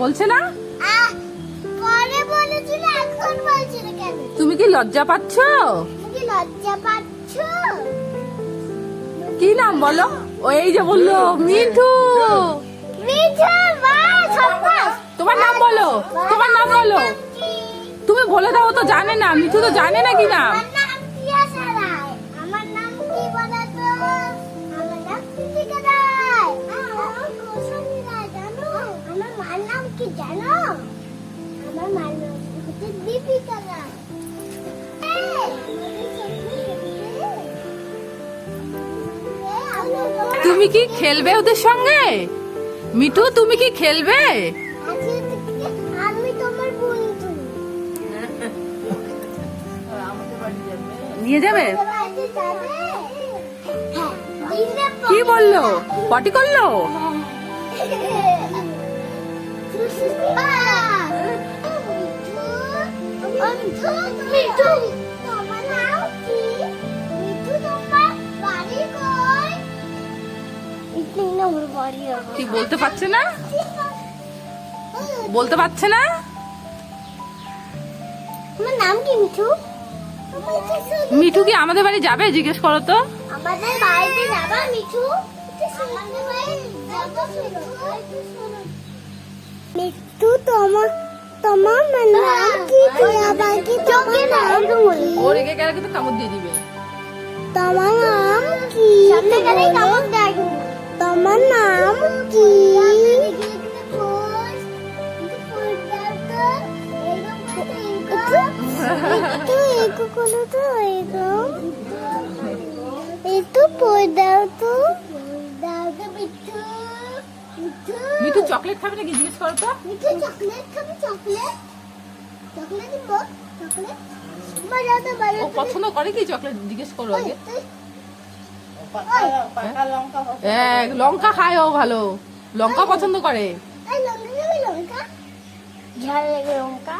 বলছে না? পরে বলেছিল, এখন বলছি না কেন? তুমি কি লজ্জা পাচ্ছ? তুমি কি লজ্জা পাচ্ছ? কি নাম বলো? ও এই যে বললো মিঠু। মিঠু, বাহ, সাব্বাস। তোমার নাম বলো, তোমার নাম বলো। তুমি বলে দাও, ও তো জানে না। মিঠু তো জানে না কি না। আমার নাম তিয়াশা রায়। আমার নাম কি বলো তো? আমার নাম কৃতিকা রায়। আমার কৌশলী রায়, জানো? আমার মার নাম কি জানো? আমার মার নাম হচ্ছে দীপিকা রায়। তুমি কি খেলবে ওদের সঙ্গে? মিঠু, তুমি কি খেলবে? আমি তোমার বন্ধু। নিয়ে যাবে? বাড়িতে যাবে? হ্যাঁ, দিনে কি বললো? পটি করলো? মিঠু, তোমার নাম কি? মিঠু, তোমার বাড়ি কই? এখানে না, ওর বাড়ি আমার। কি বলতে পারছে না? বলতে পারছে না? তোমার নাম কি মিঠু? মিঠু কি আমাদের বাড়ি যাবে? জিজ্ঞেস করো তো। আমাদের বাড়িতে যাবা মিঠু? আমাদের বাড়িতে যাবা মিঠু? তোমার তোমার নাম কি? বাকি তোমার নাম কি? ও রেগে গেলে কিন্তু কামড় দিয়ে দিবে। তোমার নাম কি? সামনে গেলে কামড় দেয়। তোমার নাম কি? একটু করো তো, একটু পড়ে দাও তো। মিঠু চকলেট খাবে নাকি? জিজ্ঞেস করো তো। মিঠু চকলেট খাবে? চকলেট চকলেট দিব? চকলেট বাজাতে ও বাজাতে পছন্দ করে কি চকলেট? জিজ্ঞেস করো আগে। লঙ্কা খায় ও, ভালো লঙ্কা পছন্দ করে। লঙ্কা খাবে? লঙ্কা ঝাল লাগে লঙ্কা।